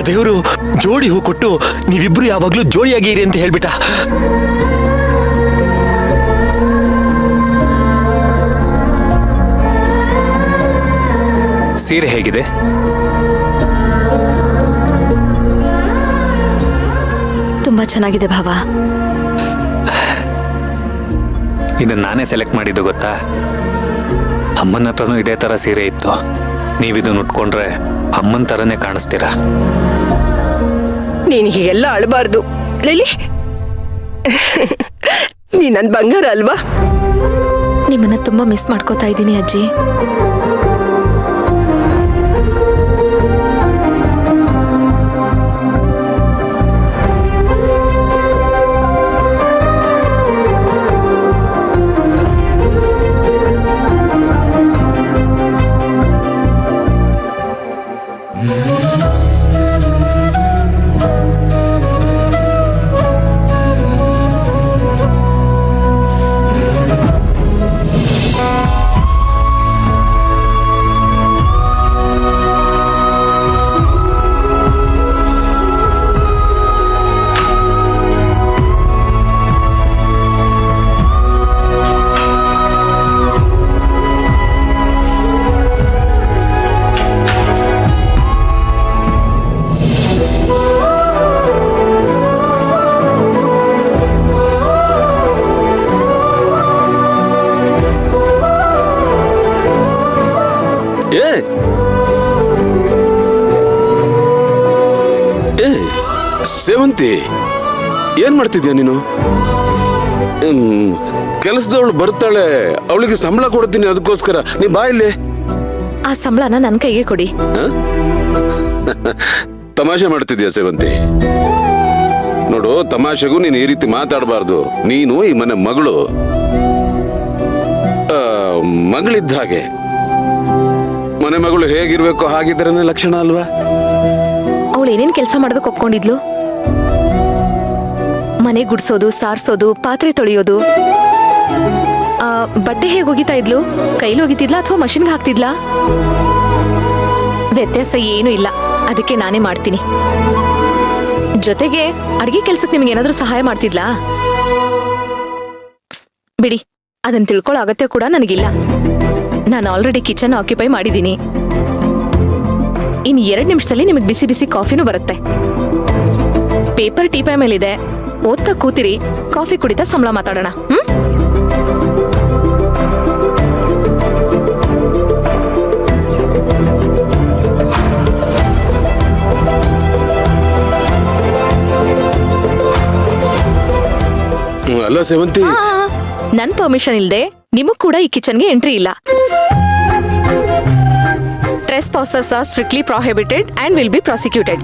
ದೇವರು ಜೋಡಿ ಹೂ ಕೊಟ್ಟು ನೀವಿಬ್ರು ಯಾವಾಗ್ಲೂ ಜೋಡಿಯಾಗಿರಿ ಅಂತ ಹೇಳ್ಬಿಟ್ಟ. ಸೀರೆ ಹೇಗಿದೆ? ತುಂಬಾ ಚೆನ್ನಾಗಿದೆ ಭಾವ. ಇದನ್ನ ನಾನೇ ಸೆಲೆಕ್ಟ್ ಮಾಡಿದ್ದು ಗೊತ್ತಾ? ಅಮ್ಮನ ಹತ್ರನೂ ಇದೇ ತರ ಸೀರೆ ಇತ್ತು. ನೀವಿದನ್ನ ಉಟ್ಕೊಂಡ್ರೆ ಅಮ್ಮನ ತರನೇ ಕಾಣಿಸ್ತೀರಾ. ನೀನು ಹೀಗೆಲ್ಲ ಅಳಬಾರ್ದು ಲಿಲಿ. ನೀ ನನ್ ಬಂಗಾರ ಅಲ್ವಾ? ನಿಮ್ಮನ್ನ ತುಂಬಾ ಮಿಸ್ ಮಾಡ್ಕೋತಾ ಇದ್ದೀನಿ ಅಜ್ಜಿ. ಸೇವಂತಿ, ಏನ್ ಮಾಡ್ತಿದ್ಯಾ ನೀನು? ಕೆಲಸದವಳು ಬರ್ತಾಳೆ, ಅವಳಿಗೆ ಸಂಬಳ ಕೊಡ್ತೀನಿ, ಅದಕ್ಕೋಸ್ಕರ ನೀ ಬಾ ಇಲ್ಲಿ. ಆ ಸಂಬಳನ ನನ್ನ ಕೈಗೆ ಕೊಡಿ. ತಮಾಷೆ ಮಾಡ್ತಿದ್ಯಾ ಸೇವಂತಿ? ನೋಡು, ತಮಾಷೆಗೂ ನೀನು ಈ ರೀತಿ ಮಾತಾಡಬಾರ್ದು. ನೀನು ಈ ಮನೆ ಮಗಳು, ಮಗಳಿದ್ದ ಹಾಗೆ. ಮನೆ ಮಗಳು ಹೇಗಿರ್ಬೇಕು ಹಾಗಿದ್ರೇನೆ ಲಕ್ಷಣ ಅಲ್ವಾ? ಅವಳು ಏನೇನ್ ಕೆಲಸ ಮಾಡೋದಕ್ಕೆ ಒಪ್ಕೊಂಡಿದ್ಲು? ಮನೆ ಗುಡ್ಸೋದು, ಸಾರ್ಸೋದು, ಪಾತ್ರೆ ತೊಳೆಯೋದು. ಬಟ್ಟೆ ಹೇಗೆ ಒಗಿತಾ ಇದ್ಲು? ಕೈಲಿ ಒಗಿತಿದ್ಲಾ ಅಥವಾ ಮಷಿನ್ಗೆ ಹಾಕ್ತಿದ್ಲಾ? ವ್ಯತ್ಯಾಸ ಏನೂ ಇಲ್ಲ. ಅದಕ್ಕೆ ನಾನೇ ಮಾಡ್ತೀನಿ. ಜೊತೆಗೆ ಅಡ್ಗೆ ಕೆಲ್ಸಕ್ಕೆ ನಿಮ್ಗೆ ಏನಾದ್ರೂ ಸಹಾಯ ಮಾಡ್ತಿದ್ಲಾ? ಬಿಡಿ, ಅದನ್ನ ತಿಳ್ಕೊಳ್ಳೋ ಅಗತ್ಯ ಕೂಡ ನನಗಿಲ್ಲ. ನಾನು ಆಲ್ರೆಡಿ ಕಿಚನ್ ಆಕ್ಯುಪೈ ಮಾಡಿದ್ದೀನಿ. ಇನ್ನು 2 ನಿಮಿಷದಲ್ಲಿ ನಿಮಗೆ ಬಿಸಿ ಬಿಸಿ ಕಾಫಿನೂ ಬರುತ್ತೆ. ಪೇಪರ್ ಟೀಪೈ ಮೇಲಿದೆ, ಓದ್ತಾ ಕೂತಿರಿ. ಕಾಫಿ ಕುಡಿತಾ ಸಂಬಳ ಮಾತಾಡೋಣ. ಅಲ್ಲ ಸೇವಂತಿ, ನನ್ ಪರ್ಮಿಷನ್ ಇಲ್ದೆ ನಿಮಗ್ ಕೂಡ ಈ ಕಿಚನ್ಗೆ ಎಂಟ್ರಿ ಇಲ್ಲ. Trespassers are strictly prohibited and will be prosecuted.